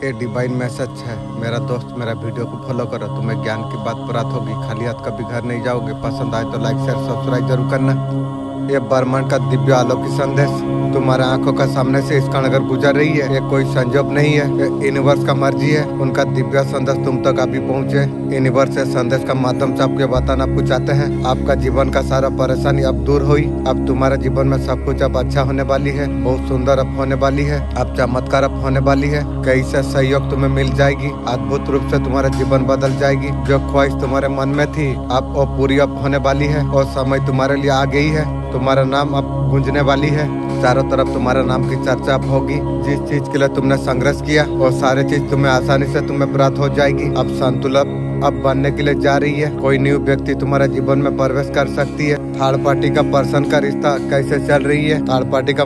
ये divine message है। मेरा दोस्त मेरा वीडियो को फॉलो करो, तुम्हें ज्ञान की बात प्राप्त होगी, खाली हाथ कभी घर नहीं जाओगे। पसंद आए तो लाइक शेयर सब्सक्राइब जरूर करना। ये ब्रह्मांड का दिव्य अलौकिक संदेश तुम्हारे आंखों का सामने से इस क्षण अगर गुजर रही है, ये कोई संजोग नहीं है, ये यूनिवर्स का मर्जी है। उनका दिव्य संदेश तुम तक अभी पहुंचे। यूनिवर्स से संदेश का माध्यम से आपके बताना आपको चाहते हैं। आपका जीवन का सारा परेशानी अब दूर हुई। अब तुम्हारे जीवन में सब कुछ अब अच्छा होने वाली है, बहुत सुंदर अब होने वाली है, अब चमत्कार अब होने वाली है। कई से सहयोग तुम्हें मिल जाएगी, अद्भुत रूप से तुम्हारा जीवन बदल जाएगी। जो ख्वाहिश तुम्हारे मन में थी अब वो पूरी अब होने वाली है और समय तुम्हारे लिए आ गई है। तुम्हारा नाम अब गूंजने वाली है, चारों तरफ तुम्हारा नाम की चर्चा अब होगी। जिस चीज के लिए तुमने संघर्ष किया वो सारे चीज तुम्हें आसानी से तुम्हें प्राप्त हो जाएगी। अब संतुलन अब बनने के लिए जा रही है। कोई न्यू व्यक्ति तुम्हारे जीवन में प्रवेश कर सकती है। थर्ड पार्टी का पर्सन का रिश्ता कैसे चल रही है? थर्ड पार्टी का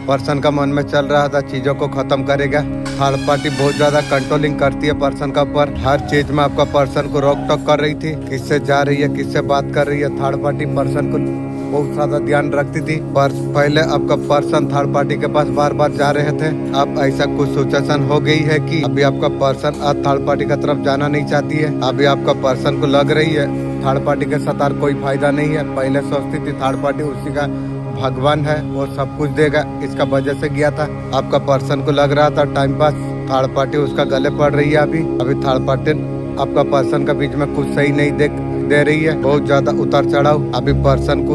पर्सन का मन में चल रहा था चीजों को खत्म करेगा। थर्ड पार्टी बहुत ज्यादा कंट्रोलिंग करती है पर्सन का ऊपर। हर चीज में आपका पर्सन को रोक टोक कर रही थी, किससे जा रही है, किससे बात कर रही है। थर्ड पार्टी पर्सन को बहुत ज्यादा ध्यान रखती थी। पर पहले आपका पर्सन थर्ड पार्टी के पास बार बार जा रहे थे। अब ऐसा कुछ सिचुएशन हो गई है कि अभी आपका पर्सन अब थर्ड पार्टी की तरफ जाना नहीं चाहती है। अभी आपका पर्सन को लग रही है थर्ड पार्टी के साथ कोई फायदा नहीं है। पहले सोचती थी थर्ड पार्टी उसी का भगवान है, वो सब कुछ देगा, इसका वजह से गया था। आपका पर्सन को लग रहा था टाइम पास, थर्ड पार्टी उसका गले पड़ रही है। अभी थर्ड पार्टी आपका पर्सन का बीच में कुछ सही नहीं दे रही है, बहुत ज्यादा उतार चढ़ाव। अभी पर्सन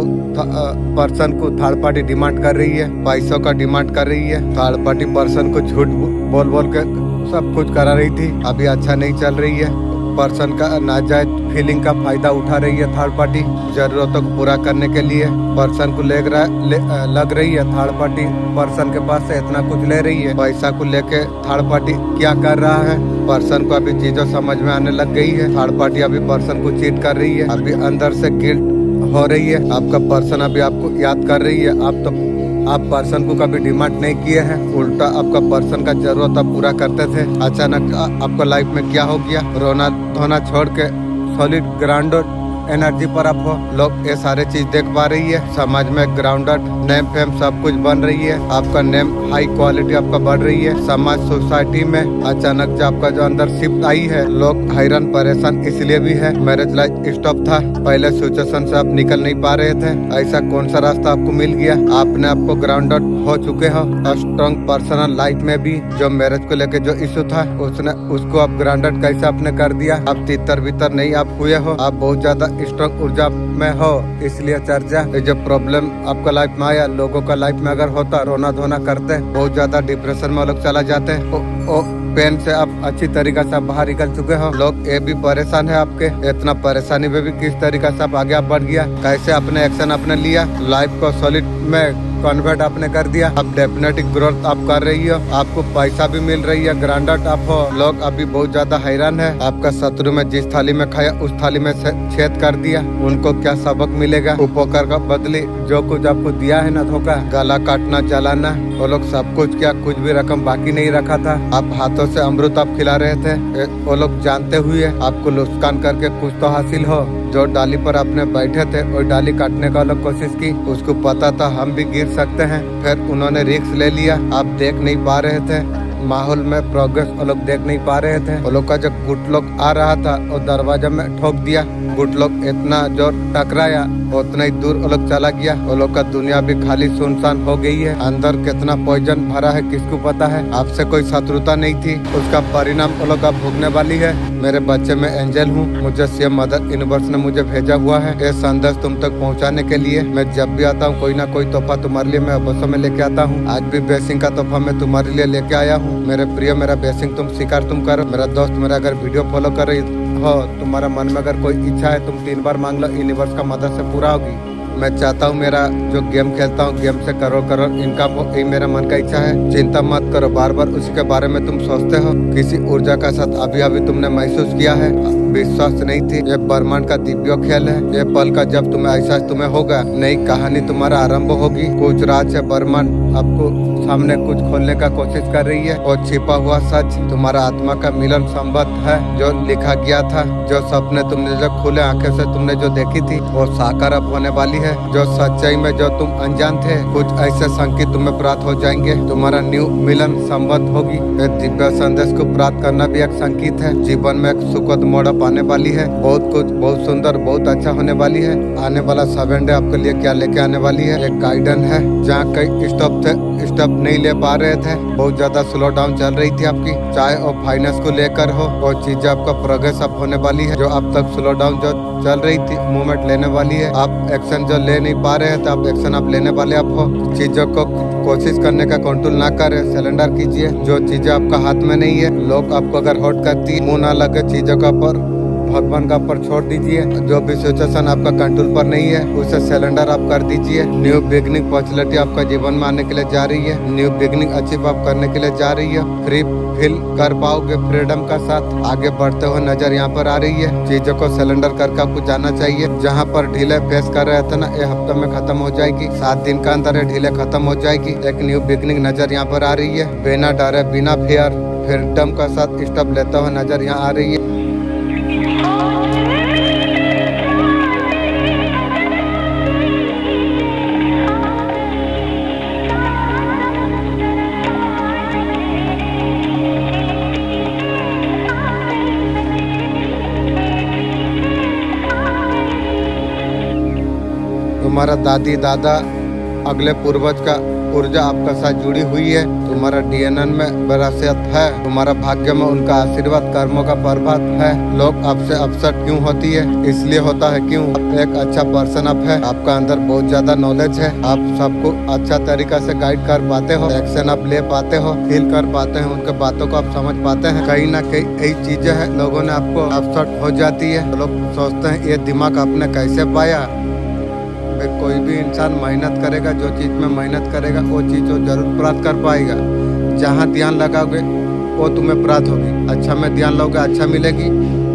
को थर्ड पार्टी डिमांड कर रही है, पैसों का डिमांड कर रही है। थर्ड पार्टी पर्सन को झूठ बोल के सब कुछ करा रही थी। अभी अच्छा नहीं चल रही है। पर्सन का नाजायज फीलिंग का फायदा उठा रही है थर्ड पार्टी। जरूरतों को पूरा करने के लिए पर्सन को लग रही है थर्ड पार्टी पर्सन के पास से इतना कुछ ले रही है। पैसा को लेके थर्ड पार्टी क्या कर रहा है, पर्सन को अभी चीजों समझ में आने लग गई है। थर्ड पार्टी अभी पर्सन को चीट कर रही है। अभी अंदर से गिल्ट हो रही है। आपका पर्सन अभी आपको याद कर रही है। आप पर्सन को कभी डिमांड नहीं किए हैं, उल्टा आपका पर्सन का जरूरत आप पूरा करते थे। अचानक आपका लाइफ में क्या हो गया? रोना धोना छोड़ के सॉलिड ग्राउंडेड एनर्जी पर आप हो। लोग ये सारे चीज देख पा रही है। समाज में ग्राउंडेड नेम फेम सब कुछ बन रही है। आपका नेम हाई क्वालिटी आपका बढ़ रही है। समाज सोसाइटी में अचानक जो आपका जो अंदर शिफ्ट आई है, लोग हैरान परेशान इसलिए भी है। मैरिज लाइफ स्टॉप था, पहले सिचुएशन से आप निकल नहीं पा रहे थे। ऐसा कौन सा रास्ता आपको मिल गया? आपने आपको ग्राउंडेड हो चुके हो। स्ट्रॉन्ग पर्सनल लाइफ में भी जो मैरिज को लेके जो इशू था उसको आप ग्राउंडेड कैसे आपने कर दिया। आप तितर बितर नहीं आप हुए हो, आप बहुत ज्यादा स्ट्रॉन्ग ऊर्जा में हो, इसलिए चर्चा। जो प्रॉब्लम आपका लाइफ में आया, लोगों का लाइफ में अगर होता, रोना धोना करते, बहुत ज्यादा डिप्रेशन में लोग चला जाते। पेन से आप अच्छी तरीके से बाहर निकल चुके हो। लोग ये भी परेशान है आपके, इतना परेशानी में भी किस तरीके से आप आगे बढ़ गया, कैसे अपने एक्शन आपने लिया, लाइफ को सॉलिड में कन्वर्ट आपने कर दिया। अब डेफिनेटली ग्रोथ आप कर रही हो, आपको पैसा भी मिल रही है, ग्रांडेड आप हो। लोग अभी बहुत ज्यादा हैरान है। आपका शत्रु में जिस थाली में खाया उस थाली में छेद कर दिया। उनको क्या सबक मिलेगा? उपकार का बदले जो कुछ आपको दिया है ना धोखा, गला काटना, जलाना, वो लोग सब कुछ क्या कुछ भी रकम बाकी नहीं रखा था। आप हाथों से अमृत आप खिला रहे थे, वो लोग जानते हुए आपको नुकसान करके कुछ तो हासिल हो। जो डाली पर आपने बैठे थे और डाली काटने का लोग कोशिश की, उसको पता था हम भी गिर सकते हैं, फिर उन्होंने रिस्क ले लिया। आप देख नहीं पा रहे थे माहौल में प्रोग्रेस, वो लोग देख नहीं पा रहे थे। वो लोग का जब गुट लोग आ रहा था और दरवाजा में ठोक दिया, गुट लोग इतना जोर टकराया उतना ही दूर वो लोग चला गया। वो लोग का दुनिया भी खाली सुनसान हो गई है। अंदर कितना पॉइजन भरा है किसको पता है। आपसे कोई शत्रुता नहीं थी, उसका परिणाम वो लोग अब भोगने वाली है। मेरे बच्चे में एंजल हूँ, मुझे सेम मदर यूनिवर्स ने मुझे भेजा हुआ है ये संदेश तुम तक पहुँचाने के लिए। मैं जब भी आता हूँ कोई ना कोई तोहफा तुम्हारे लिए मैं बसों में लेके आता हूँ। आज भी ब्लेसिंग का तोहफा मैं तुम्हारे लिए लेके आया हूँ। मेरे प्रिय, मेरा ब्लेसिंग तुम स्वीकार तुम करो। मेरा दोस्त, मेरा अगर वीडियो फॉलो कर रही हो, तुम्हारा मन में अगर कोई इच्छा है तुम 3 बार मांग लो, यूनिवर्स का मदद से पूरा होगी। मैं चाहता हूँ मेरा जो गेम खेलता हूँ, गेम से करोड़ इनकम हो, यही मेरा मन का इच्छा है। चिंता मत करो, बार बार उसी के बारे में तुम सोचते हो। किसी ऊर्जा का साथ अभी तुमने महसूस किया है, विश्वास नहीं थी। ये ब्रह्मांड का दिव्य खेल है। ये पल का जब तुम्हें एहसास तुम्हें होगा, नई कहानी तुम्हारा आरंभ होगी। कुछ राज से ब्रह्मांड आपको सामने कुछ खोलने का कोशिश कर रही है और छिपा हुआ सच तुम्हारा आत्मा का मिलन संबंध है। जो लिखा गया था, जो सपने तुमने जो खुले आंखें से तुमने जो देखी थी वो साकार अब होने वाली है। है। जो सच्चाई में जो तुम अनजान थे, कुछ ऐसे संकेत तुम्हें प्राप्त हो जाएंगे। तुम्हारा न्यू मिलन संबंध होगी। एक दिव्य संदेश को प्राप्त करना भी एक संकेत है। जीवन में एक सुखद मोड़ आने वाली है। बहुत कुछ बहुत सुंदर बहुत अच्छा होने वाली है। आने वाला 7 डे आपके लिए क्या लेके आने वाली है। एक गाइडेंस है। जहाँ कई स्टेप नहीं ले पा रहे थे, बहुत ज्यादा स्लो डाउन चल रही थी आपकी, चाहे और फाइनेंस को लेकर हो, और चीजें आपका प्रोग्रेस अब होने वाली है। जो अब तक स्लो डाउन जो चल रही थी, मूवमेंट लेने वाली है। आप एक्शन जो ले नहीं पा रहे हैं, तो आप एक्शन आप लेने वाले आप हो। चीजों को कोशिश करने का कंट्रोल ना करे, सिलेंडर कीजिए। जो चीजें आपका हाथ में नहीं है, लोग आपको अगर हॉट करती, मुंह ना लगे चीजों का पर भगवान का ऊपर छोड़ दीजिए। जो भी सिचुएशन आपका कंट्रोल पर नहीं है, उसे सिलेंडर आप कर दीजिए। न्यू बिगनिंग पॉसिबिलिटी आपका जीवन में आने के लिए जा रही है। न्यू बिगनिंग अचीव आप करने के लिए जा रही है। फ्री फील कर पाओगे फ्रीडम का साथ। आगे बढ़ते हुए नजर यहाँ पर आ रही है। चीजों को सिलेंडर करके आपको जाना चाहिए। जहाँ पर ढीले फेस कर रहे थे ना, ये हफ्ते में खत्म हो जाएगी। 7 दिन का अंदर ये ढीले खत्म हो जाएगी। एक न्यू बिगनिंग नजर यहाँ पर आ रही है। बिना डरे बिना फियर फ्रीडम का साथ स्टेप लेते हुए नजर यहाँ आ रही है। तुम्हारा दादी दादा अगले पूर्वज का ऊर्जा आपका साथ जुड़ी हुई है। तुम्हारा डीएनए में विरासत है। तुम्हारा भाग्य में उनका आशीर्वाद कर्मों का प्रभाव है। लोग आपसे अपसेट क्यों होती है, इसलिए होता है क्यों, आप एक अच्छा पर्सन आप है। आपका अंदर बहुत ज्यादा नॉलेज है। आप सबको अच्छा तरीका से गाइड कर पाते हो, एक्शन आप ले पाते हो, फील कर पाते हैं, उनके बातों को आप समझ पाते हैं। कहीं ना कहीं यही चीजें है, लोगों ने आपको अपसेट हो जाती है। लोग सोचते हैं ये दिमाग आपने कैसे पाया। कोई भी इंसान मेहनत करेगा, जो चीज में मेहनत करेगा वो चीज वो जरूर प्राप्त कर पाएगा। जहाँ ध्यान लगाओगे वो तुम्हें प्राप्त होगी। अच्छा में ध्यान लगाओगे अच्छा मिलेगी,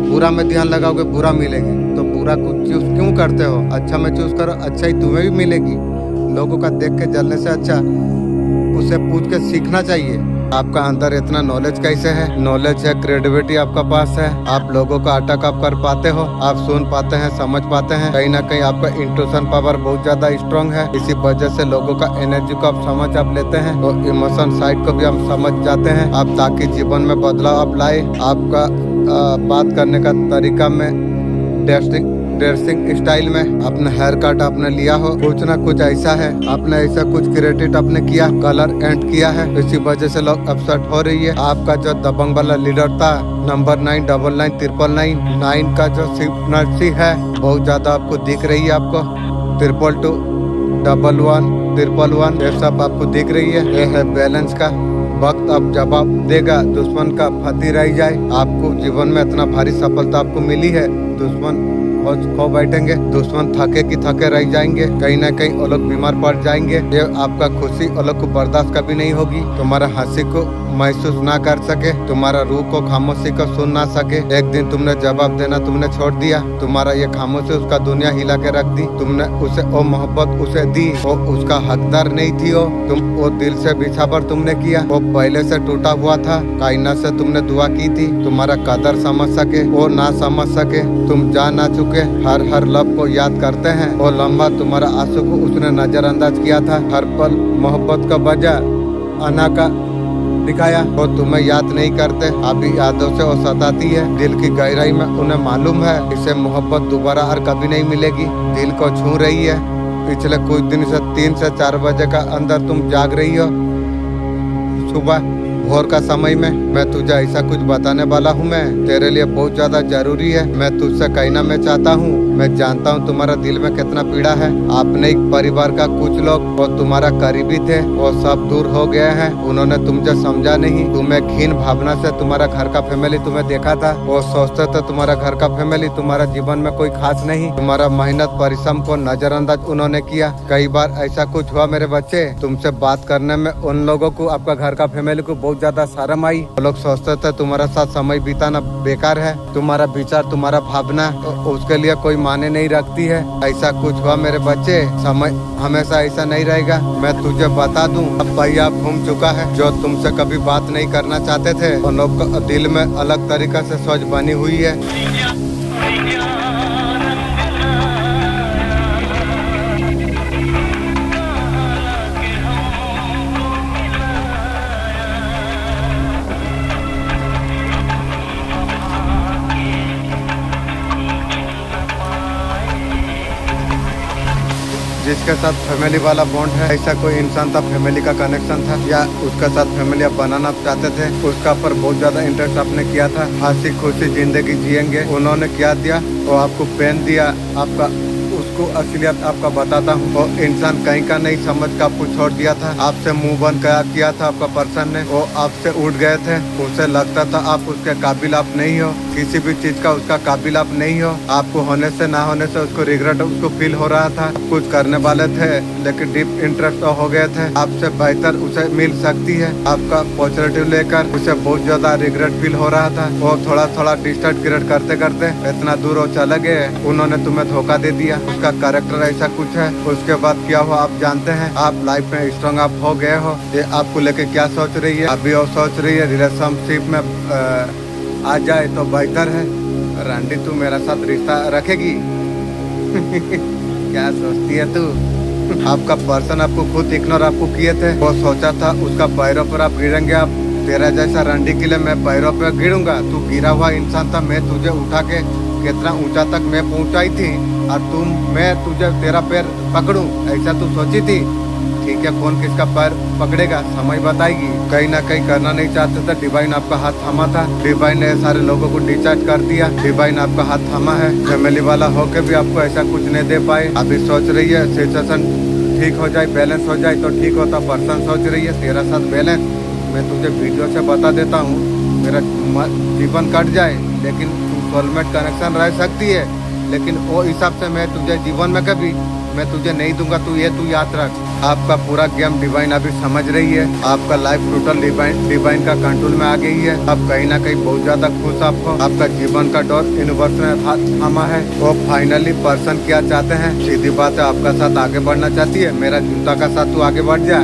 बुरा में ध्यान लगाओगे बुरा मिलेगी। तो बुरा को चूज क्यों करते हो, अच्छा में चूज करो, अच्छा ही तुम्हें भी मिलेगी। लोगों का देख के जलने से अच्छा उसे पूछ के सीखना चाहिए। आपका अंदर इतना नॉलेज कैसे है, नॉलेज है, क्रेडिबिलिटी आपका पास है। आप लोगों का अटैक आप कर पाते हो, आप सुन पाते हैं, समझ पाते हैं। कहीं ना कहीं आपका इंट्यूशन पावर बहुत ज्यादा स्ट्रांग है। इसी वजह से लोगों का एनर्जी को आप समझ आप लेते हैं, तो इमोशन साइड को भी हम समझ जाते हैं। आप ताकि जीवन में बदलाव आप लाए। आपका बात करने का तरीका में ड्रेसिंग स्टाइल में अपना हेयर कट आपने लिया हो, कुछ ना कुछ ऐसा है, आपने ऐसा कुछ क्रिएटिव आपने किया, कलर एंड किया है। इसी वजह से लोग अपसेट हो रही है। आपका जो दबंग वाला लीडर था, नंबर 9 9999 9 का जो सिग्नेचर है बहुत ज्यादा आपको दिख रही है। आपको 222 11 111 ये सब आपको दिख रही है। ये है बैलेंस का वक्त। अब जवाब देगा, दुश्मन का फती रह जाए। आपको जीवन में इतना भारी सफलता आपको मिली है, दुश्मन खो बैठेंगे, दुश्मन थके की थके रह जाएंगे। कहीं ना कहीं वो लोग बीमार पड़ जाएंगे। ये आपका खुशी वो लोग को बर्दाश्त कभी नहीं होगी। तुम्हारा हंसी को महसूस ना कर सके, तुम्हारा रूह को खामोशी को सुन ना सके। एक दिन तुमने जवाब देना तुमने छोड़ दिया। तुम्हारा ये खामोशी उसका दुनिया हिला के रख दी। तुमने उसे वो मोहब्बत उसे दी, वो उसका हकदार नहीं थी। तुम वो दिल से बिछावर तुमने किया, वो पहले से टूटा हुआ था। कायनात से तुमने दुआ की थी तुम्हारा कदर समझ सके, वो ना समझ सके। तुम जा ना चुके, हर लब को याद करते हैं। वो लम्हा तुम्हारा आंसू को उसने नजरअंदाज किया था। हर पल मोहब्बत का वजह अना का दिखाया, वो तुम्हें याद नहीं करते। अभी यादों से वो सताती है। दिल की गहराई में उन्हें मालूम है इसे मोहब्बत दोबारा और कभी नहीं मिलेगी। दिल को छू रही है। पिछले कुछ दिन से 3 से 4 बजे का अंदर तुम जाग रही हो। सुबह भोर का समय में मैं तुझे ऐसा कुछ बताने वाला हूँ। मैं तेरे लिए बहुत ज्यादा जरूरी है। मैं तुझसे कहना मैं चाहता हूँ। मैं जानता हूँ तुम्हारा दिल में कितना पीड़ा है। आपने एक परिवार का कुछ लोग वो तुम्हारा करीबी थे, वो सब दूर हो गए हैं। उन्होंने तुमसे समझा नहीं। तुम्हें घिन भावना से तुम्हारा घर का फैमिली तुम्हें देखा था। वो सोचते थे तुम्हारा घर का फैमिली तुम्हारा जीवन में कोई खास नहीं। तुम्हारा मेहनत परिश्रम को नजरअंदाज उन्होंने किया। कई बार ऐसा कुछ हुआ मेरे बच्चे, तुमसे बात करने में उन लोगों को, आपका घर का फैमिली को बहुत ज्यादा शर्म आई। वो लोग सोचते थे तुम्हारा साथ समय बिताना बेकार है। तुम्हारा विचार तुम्हारा भावना तो उसके लिए कोई माने नहीं रखती है। ऐसा कुछ हुआ मेरे बच्चे, समय हमेशा ऐसा नहीं रहेगा। मैं तुझे बता दूं, अब पहिया घूम चुका है। जो तुमसे कभी बात नहीं करना चाहते थे, उन लोग का दिल में अलग तरीका से सोच बनी हुई है। जिसके साथ फैमिली वाला बॉन्ड है, ऐसा कोई इंसान था, फैमिली का कनेक्शन था, या उसके साथ फैमिली आप बनाना चाहते थे, उसका पर बहुत ज्यादा इंटरेस्ट आपने किया था, हंसी खुशी जिंदगी जिएंगे, उन्होंने क्या दिया, वो आपको पेन दिया, आपका उसको असलियत आपका बताता हूँ, वो इंसान कहीं का नहीं समझ का आपको छोड़ दिया था, आपसे मुंह बंद किया था आपका पर्सन ने, वो आपसे उठ गए थे, उसे लगता था आप उसके काबिल आप नहीं हो, किसी भी चीज का उसका काबिल आप नहीं हो, आपको होने से ना होने से उसको रिग्रेट उसको फील हो रहा था, कुछ करने वाले थे लेकिन डीप इंटरेस्ट हो गए थे, आपसे बेहतर उसे मिल सकती है, आपका पॉजिटिव लेकर उसे बहुत ज्यादा रिग्रेट फील हो रहा था, वो थोड़ा थोड़ा डिस्टर्ब क्रिएट करते करते इतना दूर वो चले गए, उन्होंने तुम्हें धोखा दे दिया, उसका कैरेक्टर ऐसा कुछ है। उसके बाद क्या हुआ आप जानते हैं, आप लाइफ में स्ट्रॉन्ग आप हो गए हो, ये आपको लेके क्या सोच रही है, अभी वो सोच रही है रिलेशनशिप में आ जाए तो बेहतर है, रांडी तू मेरा साथ रिश्ता रखेगी क्या सोचती है तू? आपका पर्सन आपको खुद इग्नोर आपको किए थे, वो सोचा था उसका पैरों पर आप गिरेंगे, आप तेरा जैसा रंडी के लिए मैं पैरों पर गिरूंगा, तू गिरा हुआ इंसान था, मैं तुझे उठा के कितना ऊंचा तक मैं पहुंचाई थी और मैं तुझे तेरा पैर पकड़ूं, ऐसा तू सोची थी? ठीक है, कौन किसका पैर पकड़ेगा समय बताएगी, कहीं ना कहीं करना नहीं चाहते थे, डिवाइन आपका हाथ थामा था, डिवाइन ने सारे लोगों को डिस्चार्ज कर दिया, डिवाइन आपका हाथ थामा है, फैमिली वाला होके भी आपको ऐसा कुछ नहीं दे पाए, अभी सोच रही है सिचुएशन ठीक हो जाए, बैलेंस हो जाए तो ठीक होता, पर्सन सोच रही है तेरा साथ बैलेंस, मैं तुझे वीडियो से बता देता हूँ, मेरा जीवन कट जाए लेकिन सोलमेट कनेक्शन रह सकती है, लेकिन वो हिसाब से मैं तुझे जीवन में कभी मैं तुझे नहीं दूंगा, तू याद रख। आपका पूरा गेम डिवाइन अभी समझ रही है, आपका लाइफ टोटल डिवाइन का कंट्रोल में आ गई है, अब कहीं ना कहीं बहुत ज्यादा खुश आपको, आपका जीवन का डोर यूनिवर्स ने हाथ थामा है, वो फाइनली पर्सन क्या चाहते हैं, सीधी बात है आपका साथ आगे बढ़ना चाहती है, मेरा जूता का साथ तू आगे बढ़ जा,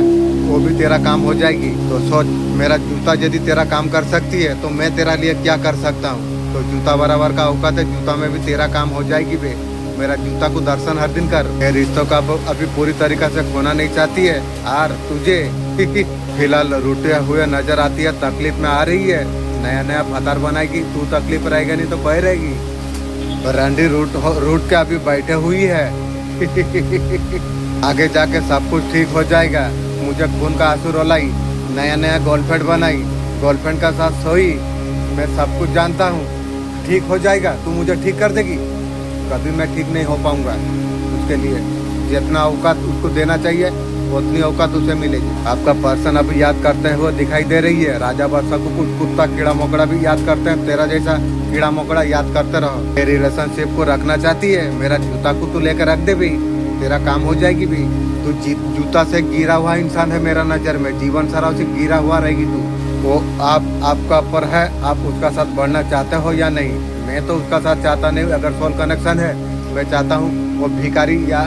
वो भी तेरा काम हो जाएगी, तो सोच मेरा जूता यदि तेरा काम कर सकती है तो मैं तेरा लिए क्या कर सकता हूँ, तो जूता बराबर का औकात है, जूता में भी तेरा काम हो जाएगी बे, मेरा जूता को दर्शन हर दिन कर, ये रिश्तों का अभी पूरी तरीका से खोना नहीं चाहती है, और तुझे फिलहाल रूठे हुए नजर आती है, तकलीफ में आ रही है, नया नया फतार बनाएगी, तू तकलीफ रहेगा नहीं तो बह रहेगी, रंडी रूट के अभी बैठे हुई है आगे जाके सब कुछ ठीक हो जाएगा, मुझे खून का आंसू रोलाई, नया नया गर्लफ्रेंड बनाई, गर्लफ्रेंड का साथ सोई, मैं सब कुछ जानता हूँ, ठीक हो जाएगा, तू मुझे ठीक कर देगी, कभी मैं ठीक नहीं हो पाऊंगा, उसके लिए जितना औकात उसको देना चाहिए उतनी औकात उसे मिलेगी। आपका पर्सन अभी याद करते हुए दिखाई दे रही है, राजा बादशाह को कुछ कुत्ता कीड़ा मकोड़ा भी याद करते हैं, तेरा जैसा कीड़ा मकोड़ा याद करते रहो, मेरी रिलेशनशिप को रखना चाहती है, मेरा जूता को तू लेकर रख दे भी, तेरा काम हो जाएगी भी, तू जूता से गिरा हुआ इंसान है मेरा नजर में, जीवन सारा उसे गिरा हुआ रहेगी तू, वो आपका ऊपर है, आप उसका साथ बढ़ना चाहते हो या नहीं, मैं तो उसका साथ चाहता नहीं, अगर सोल कनेक्शन है मैं चाहता हूँ वो भिखारी या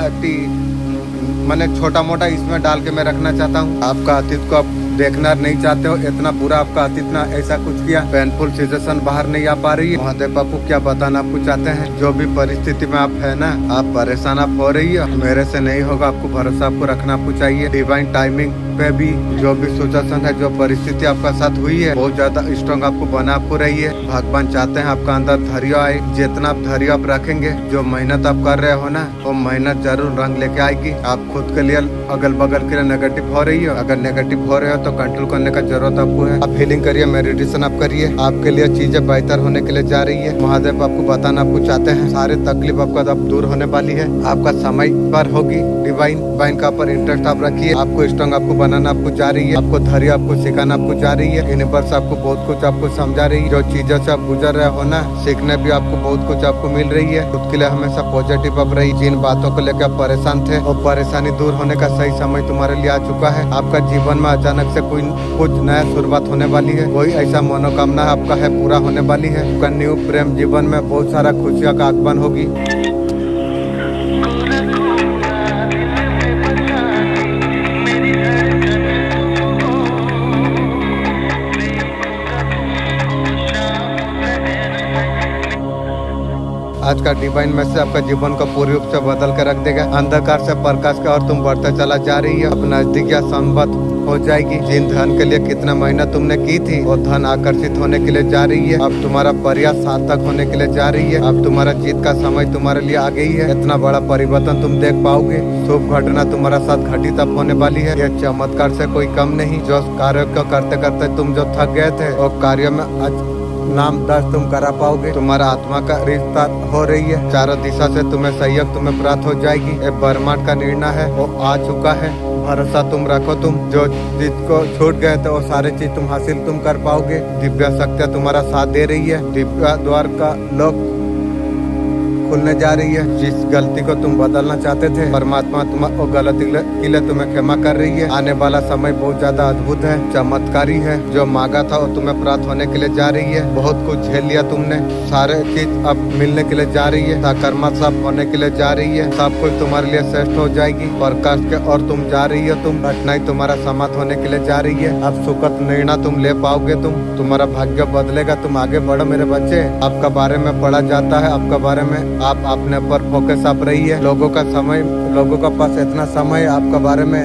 मैंने छोटा मोटा इसमें डाल के मैं रखना चाहता हूँ, आपका अतीत को आप देखना नहीं चाहते हो, इतना बुरा आपका अतीत ना ऐसा कुछ किया, पेनफुल सिचुएशन बाहर नहीं आ पा रही है, महादेव बापू क्या बताना आपको चाहते हैं, जो भी परिस्थिति में आप है ना, आप परेशान आप हो रही है, मेरे से नहीं होगा, आपको भरोसा आपको रखना आपको चाहिए, डिवाइन टाइमिंग पे भी जो भी सिचुएशन है, जो परिस्थिति आपका साथ हुई है, बहुत ज्यादा स्ट्रॉन्ग आपको बना आपको रही है, भगवान चाहते हैं आपका अंदर धैर्य आए, जितना आप धैर्य आप रखेंगे, जो मेहनत आप कर रहे हो ना, वो मेहनत जरूर रंग लेके आएगी, आप खुद के लिए अगल बगल के लिए नेगेटिव हो रही हो, अगर नेगेटिव हो रहे हो तो कंट्रोल करने का जरूरत आपको है, आप हीलिंग करिए, मेडिटेशन आप करिए, आपके लिए चीजें बेहतर होने के लिए जा रही है, महादेव आपको बताना आपको चाहते हैं, सारे तकलीफ आपका अब दूर होने वाली है, आपका समय पर होगी, डिवाइन का पर इंटरेस्ट आप रखिए, आपको स्ट्रॉन्ग आपको बनाना आपको जा रही है, आपको धैर्य आपको सिखाना आपको जा रही है, यूनिवर्स आपको बहुत कुछ आपको समझा रही है, जो चीजों से आप गुजर रहे हो ना, सीखने भी आपको बहुत कुछ आपको मिल रही है, खुद के लिए हमेशा पॉजिटिव आप रही, जिन बातों को लेकर आप परेशान थे वो परेशानी दूर होने का सही समय तुम्हारे लिए आ चुका है, आपका जीवन में अचानक से कुछ नया शुरुआत होने वाली है, कोई ऐसा मनोकामना आपका है पूरा होने वाली है, आपका न्यू प्रेम जीवन में बहुत सारा खुशियों का आगमन होगी। आज का डिवाइन मैसेज आपका जीवन को पूरी रूप से बदल कर रख देगा, अंधकार से प्रकाश का और तुम बढ़ते चला जा रही है, अब नजदीक या संबद्ध हो जाएगी। जिन धन के लिए कितना मेहनत तुमने की थी वो धन आकर्षित होने के लिए जा रही है। अब तुम्हारा प्रयास सार्थक होने के लिए जा रही है। अब तुम्हारा जीत का समय तुम्हारे लिए आ गई है। इतना बड़ा परिवर्तन तुम देख पाओगे। शुभ घटना तुम्हारा साथ घटित अब होने वाली है। यह चमत्कार से कोई कम नहीं। जो कार्य को करते करते तुम जो थक गए थे और कार्य में नाम दर्ज तुम करा पाओगे। तुम्हारा आत्मा का रिश्ता हो रही है। चारों दिशा से तुम्हें सहयोग तुम्हें प्राप्त हो जाएगी। ये ब्रह्मांड का निर्णय है, वो आ चुका है। भरोसा तुम रखो। तुम जो जिसको छूट गए थे वो सारी चीज तुम हासिल तुम कर पाओगे। दिव्य शक्तियाँ तुम्हारा साथ दे रही है। दिव्य द्वार का लोक खुलने जा रही है। जिस गलती को तुम बदलना चाहते थे परमात्मा वो गलती के लिए तुम्हें क्षमा कर रही है। आने वाला समय बहुत ज्यादा अद्भुत है, चमत्कारी है। जो मांगा था वो तुम्हें प्राप्त होने के लिए जा रही है। बहुत कुछ झेल लिया तुमने, सारे चीज अब मिलने के लिए जा रही है। साकर्मा सब होने के लिए जा रही है। सब कुछ तुम्हारे लिए श्रेष्ठ हो जाएगी। प्रकाश के और तुम जा रही हो। तुम कठिनाई तुम्हारा समाप्त होने के लिए जा रही है। अब सुखद निर्णय तुम ले पाओगे। तुम्हारा भाग्य बदलेगा। तुम आगे बढ़ो मेरे बच्चे। आपका बारे में पढ़ा जाता है, आपका बारे में आप अपने पर फोकस आप रही है। लोगों का पास इतना समय आपका बारे में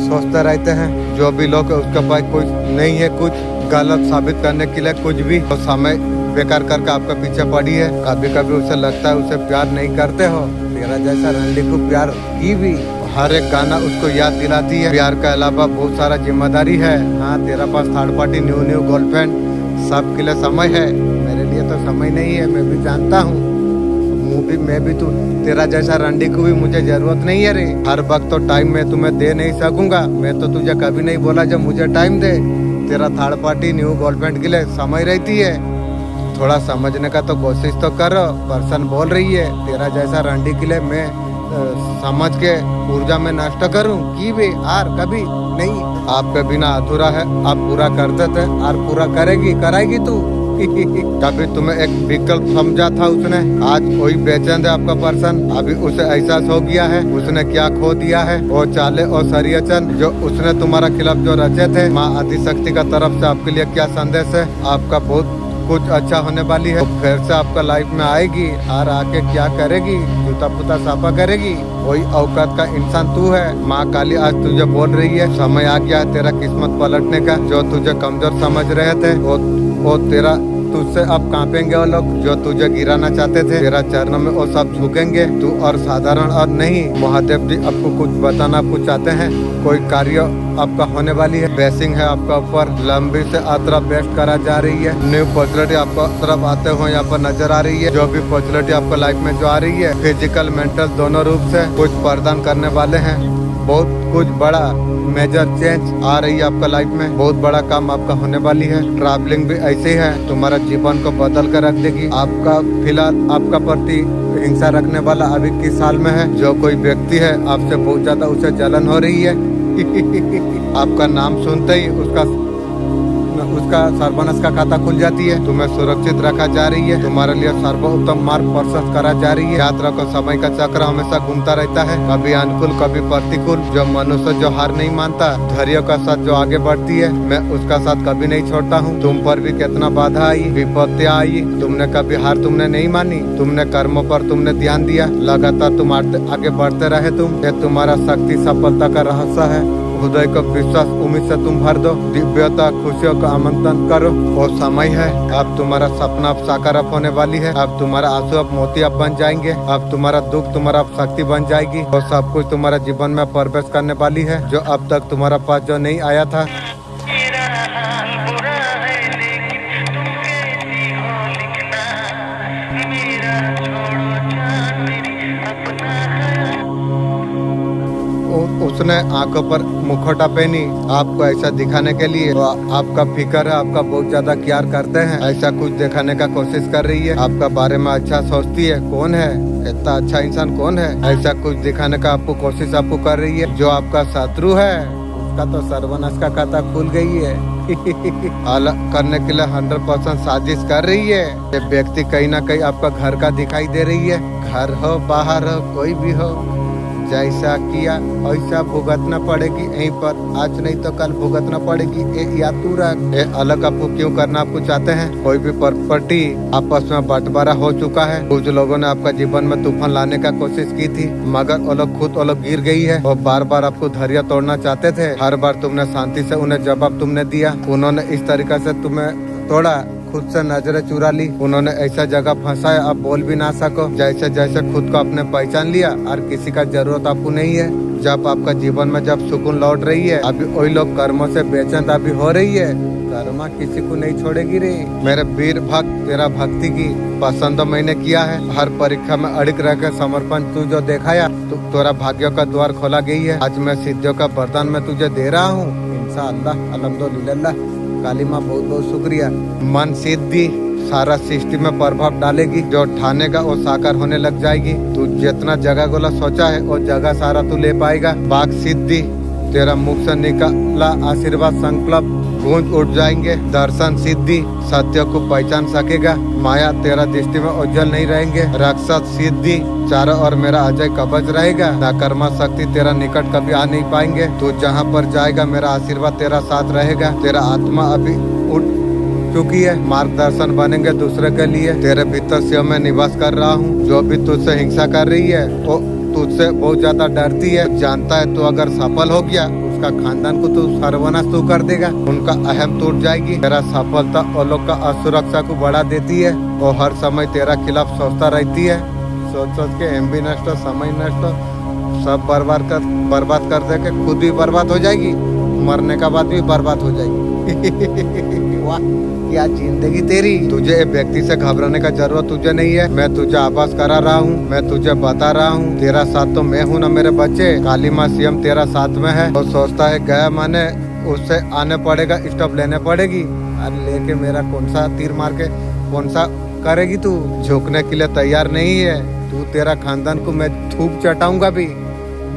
सोचते रहते हैं। जो भी लोग उसके पास कुछ नहीं है, कुछ गलत साबित करने के लिए कुछ भी तो समय बेकार करके आपका पीछे पड़ी है। कभी कभी उसे लगता है उसे प्यार नहीं करते हो। तेरा जैसा रणली को प्यार की भी हर एक गाना उसको याद दिलाती है। प्यार के अलावा बहुत सारा जिम्मेदारी है। हाँ, तेरा पास थर्ड पार्टी न्यू गर्लफ्रेंड सब के लिए समय है। मेरे लिए तो समय नहीं है, मैं भी जानता हूँ। मैं भी तू तेरा जैसा रंडी को भी मुझे जरूरत नहीं है रे। हर वक्त तो टाइम मैं तुम्हें दे नहीं सकूंगा। मैं तो तुझे कभी नहीं बोला जब मुझे टाइम दे। तेरा थर्ड पार्टी न्यू गर्लफ्रेंड के लिए समय रहती है। थोड़ा समझने का तो कोशिश तो करो। पर्सन बोल रही है तेरा जैसा रंडी के लिए मैं समझ के ऊर्जा में नष्ट करूं कि भी आर कभी नहीं। आपके बिना अधूरा है, आप पूरा कर देते और पूरा कराएगी तू। कभी तुम्हें एक विकल्प समझा था उसने, आज वही बेचैन है आपका पर्सन। अभी उसे एहसास हो गया है उसने क्या खो दिया है। वो चाले और सरियचन जो उसने तुम्हारा खिलाफ जो रचे थे, माँ आदिशक्ति का तरफ से आपके लिए क्या संदेश है। आपका बहुत कुछ अच्छा होने वाली है। फिर से आपका लाइफ में आएगी और आके क्या करेगी, जूता पुता साफा करेगी। वही औकात का इंसान तू है। माँ काली आज तुझे बोल रही है समय आ गया है तेरा किस्मत पलटने का। जो तुझे कमजोर समझ रहे थे वो तेरा तुझसे अब कांपेंगे। वो लोग जो तुझे गिराना चाहते थे तेरा चरणों में वो सब झुकेंगे। तू और साधारण और नहीं। महादेव जी आपको कुछ बताना आपको चाहते हैं। कोई कार्य आपका होने वाली है। ब्लेसिंग है आपका ऊपर। लंबी से यात्रा बेस्ट करा जा रही है। न्यू पॉपुलरिटी आपको तरफ आते हुए यहाँ पर नजर आ रही है। जो भी पॉपुलरिटी आपको लाइफ में जो आ रही है फिजिकल मेंटल दोनों रूप से कुछ प्रदान करने वाले हैं। बहुत कुछ बड़ा मेजर चेंज आ रही है आपका लाइफ में। बहुत बड़ा काम आपका होने वाली है। ट्रैवलिंग भी ऐसे ही है, तुम्हारा जीवन को बदल कर रख देगी। आपका फिलहाल आपका प्रति हिंसा रखने वाला अभी किस साल में है। जो कोई व्यक्ति है आपसे बहुत ज्यादा उसे जलन हो रही है। आपका नाम सुनते ही उसका सर्वनाश का खाता खुल जाती है। तुम्हें सुरक्षित रखा जा रही है। तुम्हारे लिए सर्वोत्तम मार्ग प्रशस्त करा जा रही है। यात्रा को समय का चक्र हमेशा घूमता रहता है, कभी अनुकूल कभी प्रतिकूल। जो मनुष्य जो हार नहीं मानता, धैर्य का साथ जो आगे बढ़ती है, मैं उसका साथ कभी नहीं छोड़ता हूँ। तुम पर भी कितना बाधा आई, विपत्तियाँ आई, तुमने कभी हार तुमने नहीं मानी। तुमने कर्मों पर तुमने ध्यान दिया, लगातार तुम आगे बढ़ते रहे। ये तुम्हारा शक्ति सफलता का रहस्य है। हृदय को विश्वास उम्मीद से तुम भर दो। दिव्यता खुशियों का आमंत्रण करो। वो समय है अब तुम्हारा सपना अब साकार होने वाली है। अब तुम्हारा आंसू अब मोती अब बन जाएंगे। अब तुम्हारा दुख तुम्हारा अब शक्ति बन जाएगी। और सब कुछ तुम्हारा जीवन में प्रवेश करने वाली है। जो अब तक तुम्हारा पास जो नहीं आया था। उसने आंखों पर मुखौटा पहनी आपको ऐसा दिखाने के लिए। तो आपका फिक्र है, आपका बहुत ज्यादा प्यार करते हैं, ऐसा कुछ दिखाने का कोशिश कर रही है। आपका बारे में अच्छा सोचती है। कौन है इतना अच्छा इंसान, कौन है ऐसा कुछ दिखाने का आपको कोशिश आपको कर रही है। जो आपका शत्रु है उसका तो सर्वनाश का खाता खुल गई है। अलग करने के लिए 100% साजिश कर रही है। ये व्यक्ति कहीं ना कहीं आपका घर का दिखाई दे रही है। घर हो बाहर हो कोई भी हो, जैसा किया ऐसा भुगतना पड़ेगी यहीं पर, आज नहीं तो कल भुगतना पड़ेगी। या तू अलग आपको क्यों करना आपको चाहते हैं? कोई भी प्रॉपर्टी आपस में बंटवारा हो चुका है। कुछ लोगों ने आपका जीवन में तूफान लाने का कोशिश की थी, मगर वो लोग खुद वो लोग गिर गई है। वो बार बार आपको धैर्य तोड़ना चाहते थे, हर बार तुमने शांति से उन्हें जवाब तुमने दिया, उन्होंने इस तरीके से तुम्हें तोड़ा, खुद से नजरें चुरा ली, उन्होंने ऐसा जगह फंसाया आप बोल भी ना सको। जैसे जैसे खुद को आपने पहचान लिया और किसी का जरूरत आपको नहीं है। जब आपका जीवन में जब सुकून लौट रही है, अभी वही लोग कर्मों से बेचैन अभी हो रही है। कर्मा किसी को नहीं छोड़ेगी रे मेरे वीर भक्त। तेरा भक्ति की पसंद मैंने किया है, हर परीक्षा में अड़िग रह कर समर्पण तू जो दिखाया, तेरा भाग्यों का द्वार खोला गई है। आज मैं सिद्धियों का वरदान मैं तुझे दे रहा हूँ। इंशाअल्लाह अल्हम्दुलिल्लाह। काली माँ बहुत बहुत शुक्रिया। मन सिद्धि सारा सृष्टि में प्रभाव डालेगी, जो ठानेगा वो साकार होने लग जाएगी। तू जितना जगह गोला सोचा है वो जगह सारा तू ले पाएगा। बाग सिद्धि तेरा मुख से निकला आशीर्वाद संकल्प गूंज उठ जाएंगे। दर्शन सिद्धि सत्य को पहचान सकेगा, माया तेरा दृष्टि में उज्जवल नहीं रहेंगे। राक्षस सिद्धि चारों ओर मेरा अजय कवच रहेगा, कर्मा शक्ति तेरा निकट कभी आ नहीं पाएंगे। तू जहाँ पर जाएगा मेरा आशीर्वाद तेरा साथ रहेगा। तेरा आत्मा अभी उठ चुकी है, मार्गदर्शन बनेंगे दूसरे के लिए। तेरे भीतर से मैं निवास कर रहा हूँ। जो भी तुझसे हिंसा कर रही है वो तुझसे बहुत ज्यादा डरती है। जानता है तू अगर सफल हो गया उसका खानदान को तू सर्वनाश तू कर देगा, उनका अहम टूट जाएगी। तेरा सफलता वो लोग का असुरक्षा को बढ़ा देती है। वो हर समय तेरा खिलाफ सोचता रहती है। सोच सोच के एमबी नष्ट, समय नष्ट, सब बर्बाद कर दे के खुद भी बर्बाद हो जाएगी, मरने का बाद भी बर्बाद हो जाएगी। वाह क्या जिंदगी तेरी। तुझे एक व्यक्ति से घबराने का जरूरत तुझे नहीं है। मैं तुझे आभास करा रहा हूँ, मैं तुझे बता रहा हूँ, तेरा साथ तो मैं हूँ ना मेरे बच्चे। काली माँ सीएम तेरा साथ में है। वो सोचता है गया माने उससे आने पड़ेगा, स्टॉप लेने पड़ेगी। अरे लेके मेरा कौन सा तीर मार के कौन सा करेगी तू? झुकने के लिए तैयार नहीं है तू। तेरा खानदान को मैं थूक चटाऊंगा भी,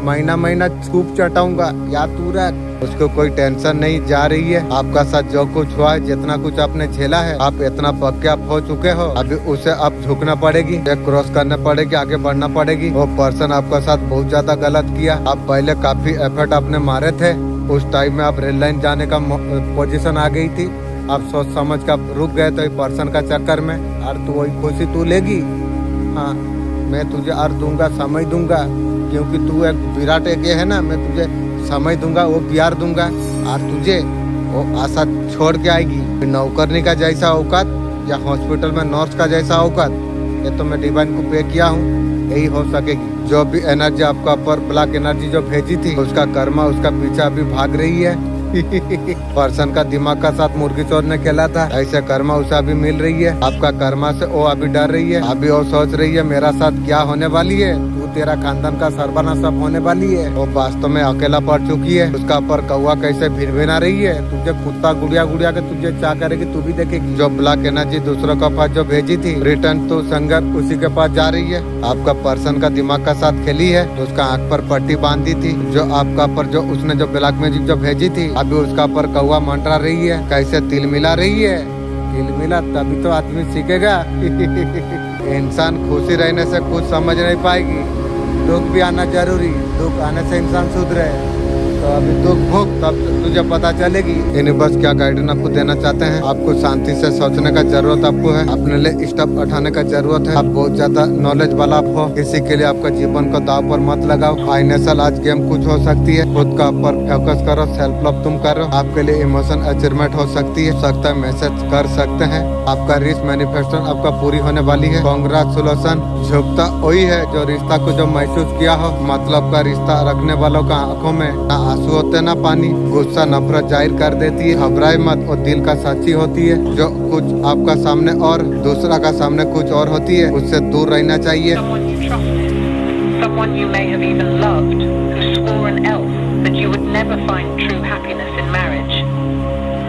महीना महीना थूक चटाऊंगा। या तू रख, उसको कोई टेंशन नहीं जा रही है। आपका साथ जो कुछ हुआ है, जितना कुछ आपने झेला है, आप इतना पक्के आप हो चुके हो। अभी उसे आप झुकना पड़ेगी, क्रॉस करना पड़ेगी, आगे बढ़ना पड़ेगी। वो पर्सन आपका साथ बहुत ज्यादा गलत किया। आप पहले काफी एफर्ट आपने मारे थे, उस टाइम में आप रेल लाइन जाने का पोजीशन आ गई थी। आप सोच समझ कर रुक गए थे पर्सन का चक्कर में। और तू वही खुशी तू लेगी। हाँ मैं तुझे और दूंगा, समय दूंगा, क्योंकि तू एक विराट एक है ना। मैं तुझे समय दूंगा, वो प्यार दूंगा, और तुझे वो आशा छोड़ के आएगी। नौकरनी का जैसा औकात या हॉस्पिटल में नर्स का जैसा औकात, ये तो मैं डिवाइन को पे किया हूँ, यही हो सकेगी। जो भी एनर्जी आपका ऊपर ब्लैक एनर्जी जो भेजी थी, उसका कर्मा उसका पीछा अभी भाग रही है। पर्सन का दिमाग का साथ मुर्गी चोरने खेला था, ऐसे कर्मा उसे अभी मिल रही है। आपका कर्मा से वो अभी डर रही है। अभी वो सोच रही है मेरा साथ क्या होने वाली है। तेरा खानदान का सर्वनाश होने वाली है। वो वास्तव में अकेला पड़ चुकी है। उसका पर कौवा कैसे भिनभिना रही है। तुझे कुत्ता गुड़िया गुड़िया के तुझे क्या करेगी तू भी देखेगी। जो ब्लैक एनर्जी दूसरों के पास जो भेजी थी, रिटर्न तो संगत उसी के पास जा रही है। आपका पर्सन का दिमाग का साथ खेली है, तो उसका आँख पर पट्टी बांधी थी। जो आपका पर जो उसने जो ब्लैक मैजिक जो भेजी थी, अभी उसका पर कौवा मंडरा रही है, कैसे तिल मिला रही है। तिल मिला तभी तो आदमी सीखेगा। इंसान खुशी रहने से कुछ समझ नहीं पाएगी। दुख भी आना जरूरी, दुख आने से इंसान सुधरे। तो अभी दुख भोग तब तुझे पता चलेगी। इन्हें बस क्या गाइडेंस आपको देना चाहते हैं। आपको शांति से सोचने का जरूरत आपको है, अपने लिए स्टेप उठाने का जरूरत है। आप बहुत ज्यादा नॉलेज वाला आप हो, किसी के लिए आपका जीवन को दाव पर मत लगाओ। फाइनेंशियल आज गेम कुछ हो सकती है, खुद का ऊपर फोकस करो, सेल्फ लव तुम करो। आपके लिए इमोशन अचीवमेंट हो सकती है, सकता है मैसेज कर सकते हैं। आपका रिस्क मैनिफेस्टेशन आपका पूरी होने वाली है। कांग्रेचुलेशन। झुकता वही है जो रिश्ता को जो महसूस किया हो। मतलब का रिश्ता रखने वालों का आंखों में ना आंसू होते ना पानी। गुस्सा नफरत जाहिर कर देती है। घबराए मत, और दिल का सच्ची होती है। जो कुछ आपका सामने और दूसरा का सामने कुछ और होती है, उससे दूर रहना चाहिए। Someone you may have even loved, who swore an oath that you would never find true happiness in marriage.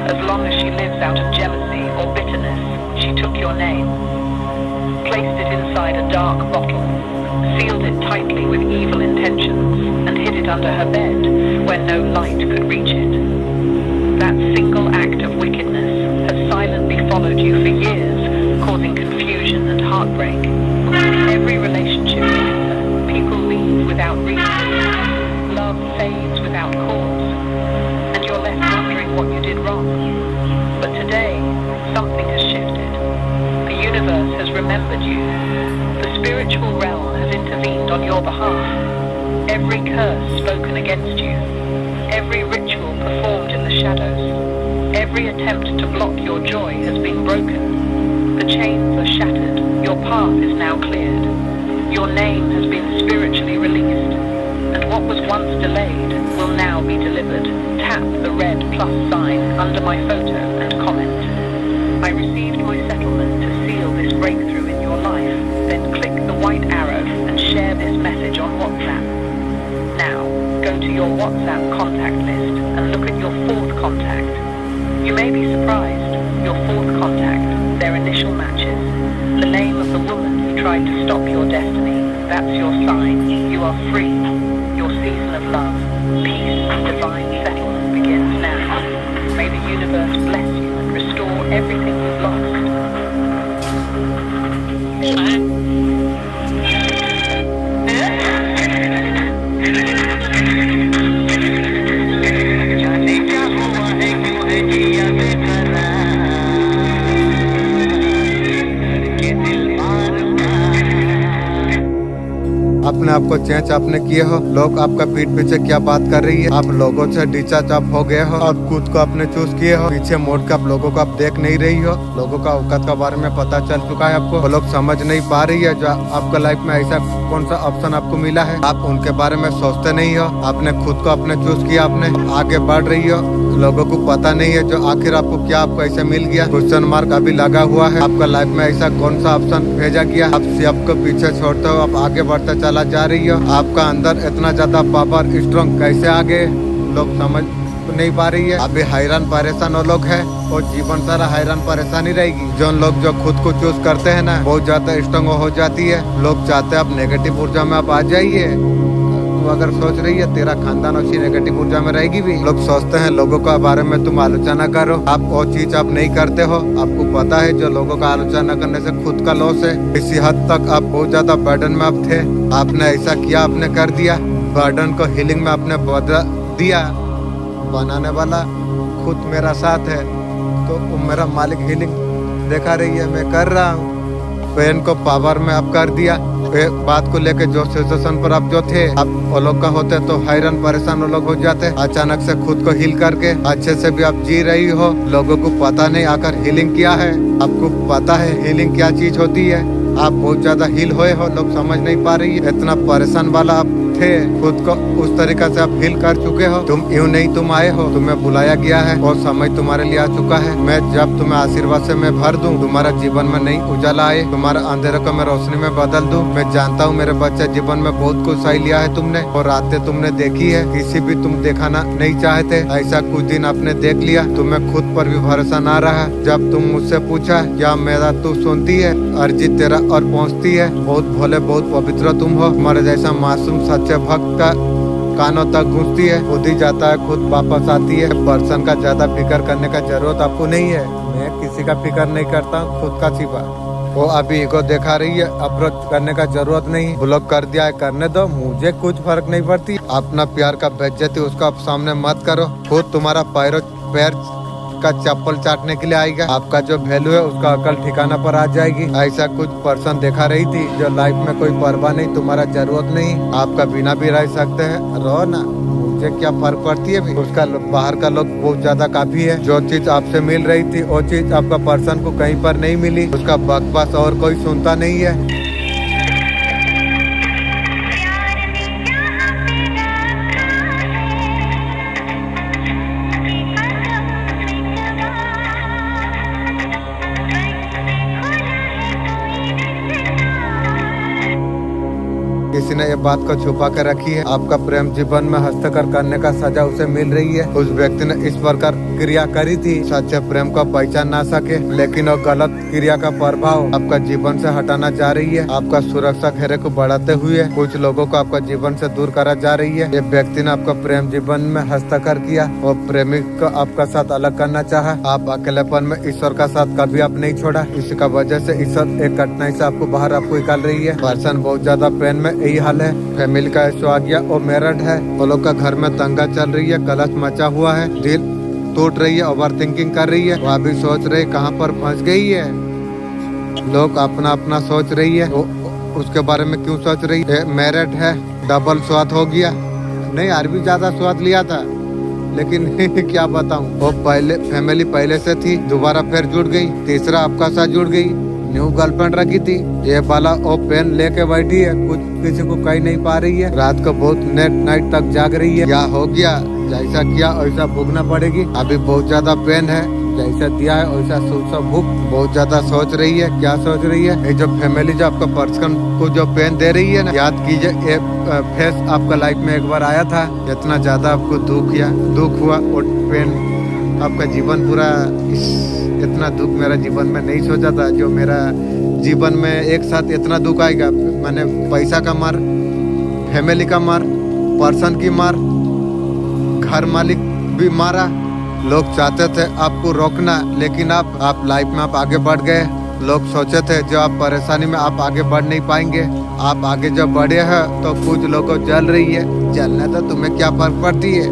As long as she lives out of jealousy or bitterness, she took your name, placed it inside a dark bottle, sealed it tightly with evil intentions, and hid it under her bed where no light could reach it. That single act of wickedness has silently followed you for years, causing confusion and heartbreak. In every relationship, people leave with without reason. Love fades without cause. And you're left wondering what you did wrong. But today, something has shifted. The universe has remembered you. The spiritual realm has intervened on your behalf. Every curse spoken against you, every ritual performed in the shadows, every attempt to block your joy has been broken. The chains are shattered. Your path is now cleared. Your name has been spiritually released. And what was once delayed will now be delivered. Tap the red plus sign under my photo and comment. I received my settlement to seal this breakthrough in your life. Then click the white arrow and share this message on WhatsApp. Now, go to your WhatsApp contact list and look at your fourth contact. You may be surprised. Your fourth contact, their initial matches. The name of the woman who tried to stop your destiny. That's your sign. You are free. Your season of love, peace, and divine settlement begins now. May the universe bless you and restore everything you've lost. अपने आप को change आपने किए हो। लोग आपका पीठ पीछे क्या बात कर रही है, आप लोगों से डिस्चार्ज आप हो गए हो और खुद को आपने चूज किए हो। पीछे मोड़ के आप लोगों को आप देख नहीं रही हो। लोगों का औकात के बारे में पता चल चुका है आपको। वो लोग समझ नहीं पा रही है जो आपका लाइफ में ऐसा कौन सा ऑप्शन आपको मिला है। आप उनके बारे में सोचते नहीं हो। आपने खुद को आपने चूज किया, आपने आगे बढ़ रही हो। लोगों को पता नहीं है जो आखिर आपको क्या आपको ऐसा मिल गया। क्वेश्चन मार्क अभी लगा हुआ है। आपका लाइफ में ऐसा कौन सा ऑप्शन भेजा गया। आप सबको पीछे छोड़ते हो, आप आगे बढ़ते चला जा रही हो। आपका अंदर इतना ज्यादा पावर स्ट्रॉन्ग कैसे आगे लोग समझ नहीं पा रही है। अभी हैरान परेशान वो लोग है और जीवन सारा हैरान परेशानी रहेगी। जो लोग जो खुद को चूज करते हैं ना, बहुत ज्यादा स्ट्रॉन्ग हो जाती है। लोग चाहते हैं आप नेगेटिव ऊर्जा में आप आ जाइए। तू अगर सोच रही है तेरा खानदान उसी नेगेटिव ऊर्जा में रहेगी भी। लोग सोचते हैं लोगों के बारे में तुम आलोचना करो। आप वो चीज आप नहीं करते हो। आपको पता है जो लोगों का आलोचना करने से खुद का लॉस है। इसी हद तक आप बहुत ज्यादा बर्डन में आप थे। आपने ऐसा किया, आपने कर दिया। बर्डन को हीलिंग में आपने बदल दिया। बनाने वाला खुद मेरा साथ है तो मेरा मालिक हीलिंग देखा रही है, मैं कर रहा हूँ। पेन को पावर में आप कर दिया। बात को लेके जो सिचुएशन पर आप जो थे, आप वो लोग का होते तो हैरान परेशान वो लोग हो जाते। अचानक से खुद को हील करके अच्छे से भी आप जी रही हो। लोगों को पता नहीं आकर हीलिंग क्या है। आपको पता है हीलिंग क्या चीज होती है। आप बहुत ज्यादा हील हुए हो, लोग समझ नहीं पा रही है। इतना परेशान वाला आप थे, खुद को उस तरीका से आप हील कर चुके हो। तुम यूं नहीं तुम आए हो, तुम्हें बुलाया गया है और समय तुम्हारे लिए आ चुका है। मैं जब तुम्हें आशीर्वाद से मैं भर दूं, तुम्हारा जीवन में नई उजाला आए, तुम्हारा अंधेरे को मैं रोशनी में बदल दूं। मैं जानता हूँ मेरे बच्चे जीवन में बहुत कुछ सही लिया है तुमने और रातें तुमने देखी है। किसी भी तुम दिखाना नहीं चाहते, ऐसा कुछ दिन आपने देख लिया। तुम्हें खुद पर भी भरोसा ना रहा। जब तुम मुझसे पूछा क्या मेरा तू सुनती है, अर्जी तेरा और पहुँचती है। बहुत भोले बहुत पवित्र तुम हो। तुम्हारे जैसा मासूम सच्चे भक्त का कानों तक गूंजती है, खुद ही जाता है खुद वापस आती है। पर्सन का ज्यादा फिक्र करने का जरूरत आपको नहीं है। मैं किसी का फिक्र नहीं करता, खुद का सिवा। वो अभी ईगो दिखा रही है, अप्रोच करने का जरूरत नहीं। ब्लॉक कर दिया है, करने दो, मुझे कुछ फर्क नहीं पड़ती। अपना प्यार का बेइज्जती उसका आप सामने मत करो। खुद तुम्हारा पैर का चप्पल चाटने के लिए आएगा। आपका जो वैल्यू है उसका अकल ठिकाना पर आ जाएगी। ऐसा कुछ पर्सन देखा रही थी जो लाइफ में कोई परवाह नहीं, तुम्हारा जरूरत नहीं, आपका बिना भी रह सकते हैं। रहो ना, मुझे क्या फर्क पड़ती है भी। उसका बाहर का लोग बहुत ज्यादा काफी है। जो चीज आपसे मिल रही थी वो चीज आपका पर्सन को कहीं पर नहीं मिली। उसका बकवास और कोई सुनता नहीं है। किसी ने ये बात को छुपा कर रखी है। आपका प्रेम जीवन में हस्तक्षेप करने का सजा उसे मिल रही है। उस व्यक्ति ने इस प्रकार क्रिया करी थी, सच्चे प्रेम को पहचान ना सके, लेकिन वो गलत क्रिया का प्रभाव आपका जीवन से हटाना जा रही है। आपका सुरक्षा घेरे को बढ़ाते हुए कुछ लोगों को आपका जीवन से दूर करा जा रही है। ये व्यक्ति ने आपका प्रेम जीवन में हस्तक्षेप किया और प्रेमिक को आपका साथ अलग करना चाहा। आप अकेलेपन में ईश्वर का साथ कभी आप नहीं छोड़ा। इसका वजह से ईश्वर एक कठिनाई से आपको बाहर आपको निकाल रही है। पर्सन बहुत ज्यादा पेन में, यही हाल है। फैमिली का इशू आ गया। वो मेरठ है, वो लोग का घर में दंगा चल रही है, कलश मचा हुआ है, दिल टूट रही है, ओवर थिंकिंग कर रही है। वो अभी सोच रही कहाँ पर फंस गई है। लोग अपना अपना सोच रही है, उसके बारे में क्यों सोच रही है। मेरठ है, डबल स्वाद हो गया। नहीं, और भी ज्यादा स्वाद लिया था, लेकिन क्या बताऊं, वो पहले फैमिली पहले से थी, दोबारा फिर जुड़ गई, तीसरा आपका साथ जुड़ गई, न्यू गर्लफ्रेंड रखी थी। ये वाला वो पेन लेके बैठी है, कुछ किसी को कह नहीं पा रही है, रात को बहुत नाइट तक जाग रही है। क्या हो गया, जैसा किया वैसा भुगतना पड़ेगी। अभी बहुत ज्यादा पेन है, जैसा दिया है वैसा सोचा भूख। बहुत ज्यादा सोच रही है। क्या सोच रही है, ये जो फैमिली जो आपका पर्सन को जो पेन दे रही है ना, याद कीजिए ये फेस आपका लाइफ में एक बार आया था। इतना ज्यादा आपको दुख हुआ और पेन आपका जीवन पूरा, इतना दुख मेरा जीवन में नहीं सोचा था। जो मेरा जीवन में एक साथ इतना दुख आएगा। मैंने पैसा का मार, फैमिली का मार, पर्सन की मार, घर मालिक भी मारा। लोग चाहते थे आपको रोकना, लेकिन आप लाइफ में आप आगे बढ़ गए। लोग सोचे थे जो आप परेशानी में आप आगे बढ़ नहीं पाएंगे। आप आगे जब बढ़े हैं तो कुछ लोगों जल रही है। जलने तो तुम्हें क्या फर्क पड़ती है,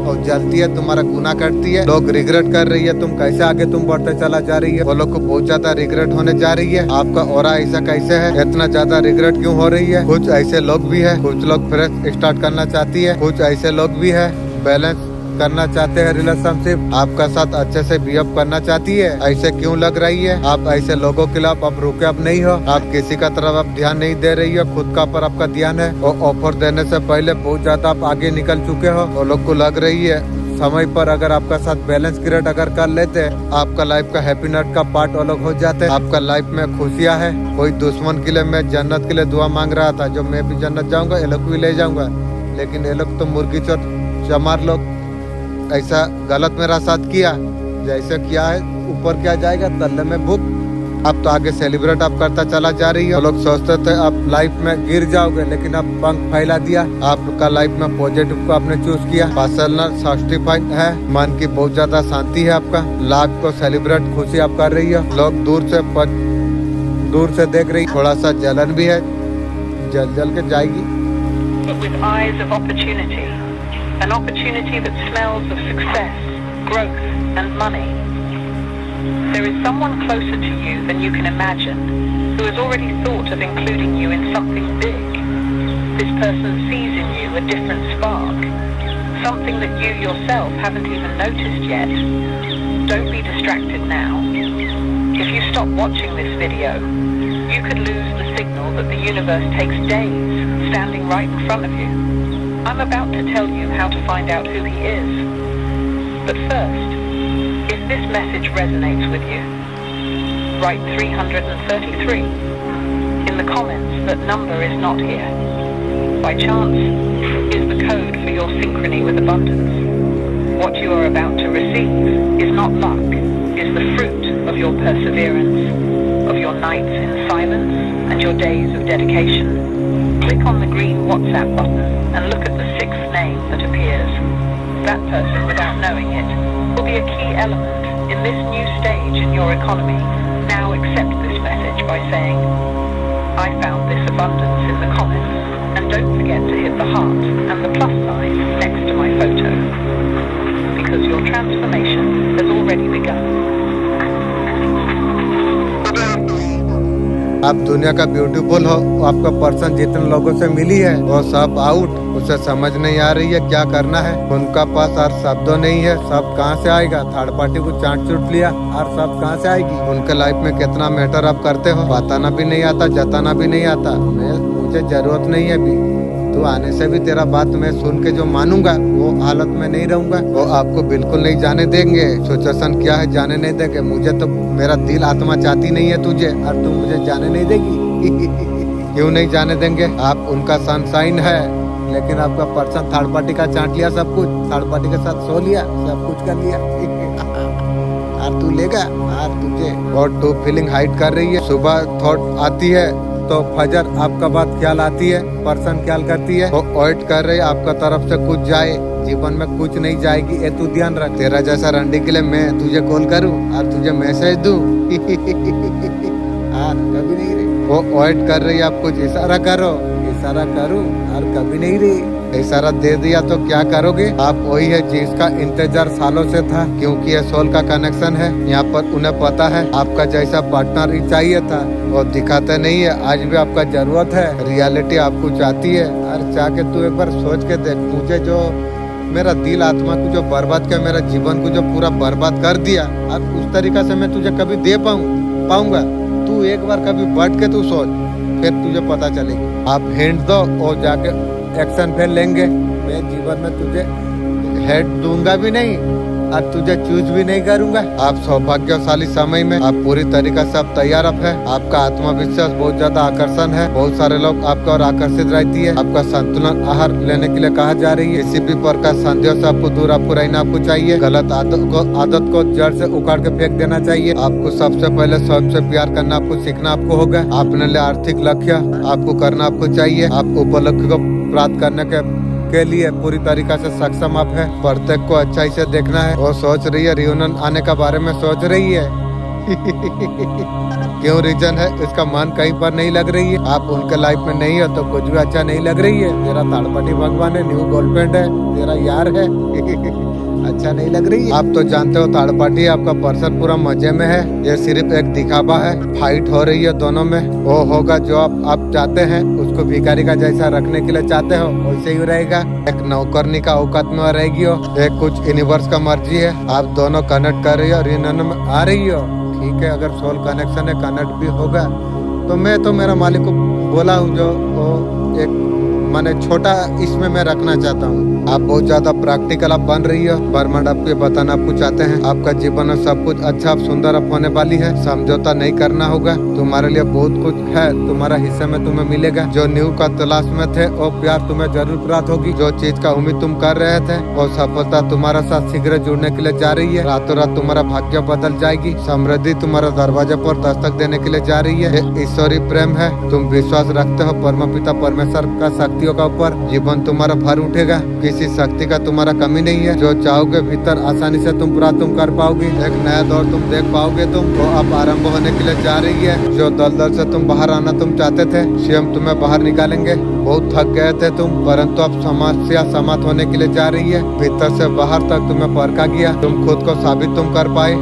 और जलती है तुम्हारा गुनाह करती है। लोग रिग्रेट कर रही है, तुम कैसे आगे तुम बढ़ते चला जा रही है। वो लोग को बहुत ज्यादा रिग्रेट होने जा रही है। आपका ऑरा ऐसा कैसे है, इतना ज्यादा रिग्रेट क्यों हो रही है। कुछ ऐसे लोग भी है, कुछ लोग फ्रेश स्टार्ट करना चाहती है, कुछ ऐसे लोग भी है बैलेंस करना चाहते हैं रिलेशनशिप, आपका साथ अच्छे से बिहेव करना चाहती है। ऐसे क्यों लग रही है, आप ऐसे लोगों के खिलाफ आप रुके आप नहीं हो। आप किसी का तरफ आप ध्यान नहीं दे रही हो, खुद का पर आपका ध्यान है। और ऑफर देने से पहले बहुत ज्यादा आप आगे निकल चुके हो। वो लोग को लग रही है समय पर अगर आपका साथ बैलेंस क्रिएट अगर कर लेते, आपका लाइफ का हैप्पी नट का पार्ट अलग हो जाते। आपका लाइफ में खुशियाँ है। कोई दुश्मन के लिए मैं जन्नत के लिए दुआ मांग रहा था, जो मैं भी जन्नत जाऊंगा, ये लोग भी ले जाऊंगा, लेकिन ये लोग तो मुर्गी चमार लोग ऐसा गलत मेरा साथ किया। जैसे किया है ऊपर क्या जाएगा, तल्ले में भूख। अब तो आगे सेलिब्रेट आप करता चला जा रही है। लोग सोचते थे आप लाइफ में गिर जाओगे, लेकिन आप पंख फैला दिया। आपका लाइफ में पॉजिटिव को आपने चूज किया। पर्सनल सर्टिफाइड है, मन की बहुत ज्यादा शांति है। आपका लाइफ को सेलिब्रेट खुशी आप कर रही है। लोग दूर से देख रही, थोड़ा सा जलन भी है, जल के जाएगी। With eyes of opportunity. An opportunity that smells of success, growth and money. There is someone closer to you than you can imagine who has already thought of including you in something big. This person sees in you a different spark, something that you yourself haven't even noticed yet. Don't be distracted now. If you stop watching this video, you could lose the signal that the universe takes days standing right in front of you. I'm about to tell you how to find out who he is. But first, if this message resonates with you, write 333 in the comments. That number is not here. By chance is the code for your synchrony with abundance. What you are about to receive is not luck, is the fruit of your perseverance, of your nights in silence and your days of dedication. Click on the green WhatsApp button and look at the 6th name that appears. That person, without knowing it, will be a key element in this new stage in your economy. Now accept this message by saying, I found this abundance in the comments, and don't forget to hit the heart and the plus sign next to my photo, because your transformation has already begun. आप दुनिया का beautiful हो, आपका person जितने लोगों से मिली है वो सब आउट। उसे समझ नहीं आ रही है क्या करना है। उनका पास और शब्दों नहीं है, सब कहाँ से आएगा। थर्ड पार्टी को चाट चूट लिया और सब कहाँ से आएगी। उनके लाइफ में कितना मैटर आप करते हो, बताना भी नहीं आता, जताना भी नहीं आता। मुझे जरूरत नहीं है अभी, तू आने से भी तेरा बात मैं सुन के जो मानूंगा वो हालत में नहीं रहूंगा। वो आपको बिल्कुल नहीं जाने देंगे। सिचुएशन क्या है जाने नहीं देंगे। मुझे तो मेरा दिल आत्मा चाहती नहीं है तुझे, और तू मुझे जाने नहीं देगी। क्यों नहीं जाने देंगे, आप उनका सनशाइन है, लेकिन आपका पर्सन थर्ड पार्टी का चाट लिया सब कुछ, थर्ड पार्टी के साथ सो लिया, सब कुछ कर लिया। और तू लेगा और तुझे और तू फीलिंग हाइड कर रही है। सुबह थॉट आती है तो फजर आपका बात ख्याल आती है, पर्सन ख्याल करती है, वो वेट कर रहे आपका तरफ से कुछ जाए। जीवन में कुछ नहीं जाएगी, ये तू ध्यान रख। तेरा जैसा रंडी के लिए मैं तुझे कॉल करूं और तुझे मैसेज दूं, कभी नहीं रे। वो वेट कर रही है, आप कुछ इशारा करो, इशारा करूं और कभी नहीं रही। इशारा दे दिया तो क्या करोगे? आप वही है जिसका इंतजार सालों से था, क्योंकि ये सोल का कनेक्शन है। यहाँ पर उन्हें पता है आपका जैसा पार्टनर ही चाहिए था, वो दिखाते नहीं है। आज भी आपका जरूरत है, रियलिटी आपको चाहती है। और चाह के तू एक बार सोच के देख, मुझे जो मेरा दिल आत्मा को जो बर्बाद किया, मेरा जीवन को जो पूरा बर्बाद कर दिया, अब उस तरीका से मैं तुझे कभी दे पाऊंगा? तू एक बार कभी बैठ के तू सोच, फिर तुझे पता चलेगी। आप हिंट दो और जाके एक्शन फिर लेंगे। मैं जीवन में तुझे हेड दूंगा भी नहीं और तुझे चूज भी नहीं करूंगा। आप सौभाग्यशाली समय में आप पूरी तरीके से आप तैयार है। आपका आत्मविश्वास बहुत ज्यादा आकर्षण है। बहुत सारे लोग आपका और आकर्षित रहती है। आपका संतुलन आहार लेने के लिए कहा जा रही है। किसी भी प्रकार संदेह से आपको दूर आपको रहना आपको चाहिए। गलत आदत को जड़ से उखाड़ के फेंक देना चाहिए। आपको सबसे पहले स्वयं से प्यार करना आपको सीखना आपको होगा। अपने लिए आर्थिक लक्ष्य आपको करना आपको चाहिए। आप उपलब्धि को प्राप्त करने के लिए पूरी तरीके से सक्षम आप है। प्रत्येक को अच्छाई से देखना है। वो सोच रही है रियूनियन आने का बारे में सोच रही है। क्यों रीजन है? इसका मन कहीं पर नहीं लग रही है। आप उनके लाइफ में नहीं हो तो कुछ भी अच्छा नहीं लग रही है। तेरा ताड़पटी भगवान है, न्यू गर्लफ्रेंड है, तेरा यार है। अच्छा नहीं लग रही है। आप तो जानते हो ताड़पाटी आपका पर्सन पूरा मजे में है। ये सिर्फ एक दिखावा है। फाइट हो रही है दोनों में। वो होगा जो आप चाहते हैं, उसको भिखारी का जैसा रखने के लिए चाहते हो वैसे ही रहेगा। एक नौकरनी का औकात में रहेगी हो। एक कुछ यूनिवर्स का मर्जी है। आप दोनों कनेक्ट कर रही हो, रियूनियन में आ रही हो। ठीक है, अगर सोल कनेक्शन है, कनेक्ट भी होगा। तो मैं तो मेरा मालिक को बोला हूँ जो एक मैंने छोटा इसमें मैं रखना चाहता हूँ। आप बहुत ज्यादा प्रैक्टिकल आप बन रही हो। ब्रह्मांड आपको बताना आपको चाहते हैं आपका जीवन में सब कुछ अच्छा आप सुंदर आप होने वाली है। समझौता नहीं करना होगा। तुम्हारे लिए बहुत कुछ है, तुम्हारा हिस्से में तुम्हें मिलेगा। जो न्यू का तलाश में थे वो प्यार तुम्हें जरूर प्राप्त होगी। जो चीज का उम्मीद तुम कर रहे थे वो सफलता तुम्हारा साथ शीघ्र जुड़ने के लिए जा रही है। रातों रात तुम्हारा भाग्य बदल जाएगी। समृद्धि तुम्हारा दरवाजे पर दस्तक देने के लिए जा रही है। ईश्वरीय प्रेम है। तुम विश्वास रखते हो परम पिता परमेश्वर का शक्तियों का ऊपर। जीवन तुम्हारा भर उठेगा। किसी शक्ति का तुम्हारा कमी नहीं है। जो चाहोगे भीतर आसानी से तुम पूरा तुम कर पाओगे। एक नया दौर तुम देख पाओगे। तुम वो अब आरंभ होने के लिए जा रही है। जो दलदल से तुम बाहर आना तुम चाहते थे, स्वयं तुम्हें बाहर निकालेंगे। बहुत थक गए थे तुम, परंतु अब समस्या समाप्त होने के लिए जा रही है। भीतर से बाहर तक तुम्हें परखा गया। तुम खुद को साबित तुम कर पाए।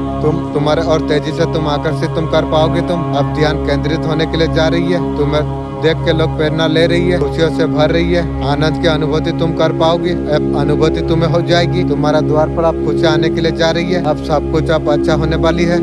तुम्हारे और तेजी से तुम आकर्षित तुम कर पाओगे। तुम अब ध्यान केंद्रित होने के लिए जा रही है। तुम्हें देख के लोग प्रेरणा ले रही है, खुशियों से भर रही है। आनंद की अनुभूति तुम कर पाओगे। अब अनुभूति तुम्हें हो जाएगी। तुम्हारा द्वार पर आप खुशी आने के लिए जा रही है। अब सब कुछ अब अच्छा होने वाली है।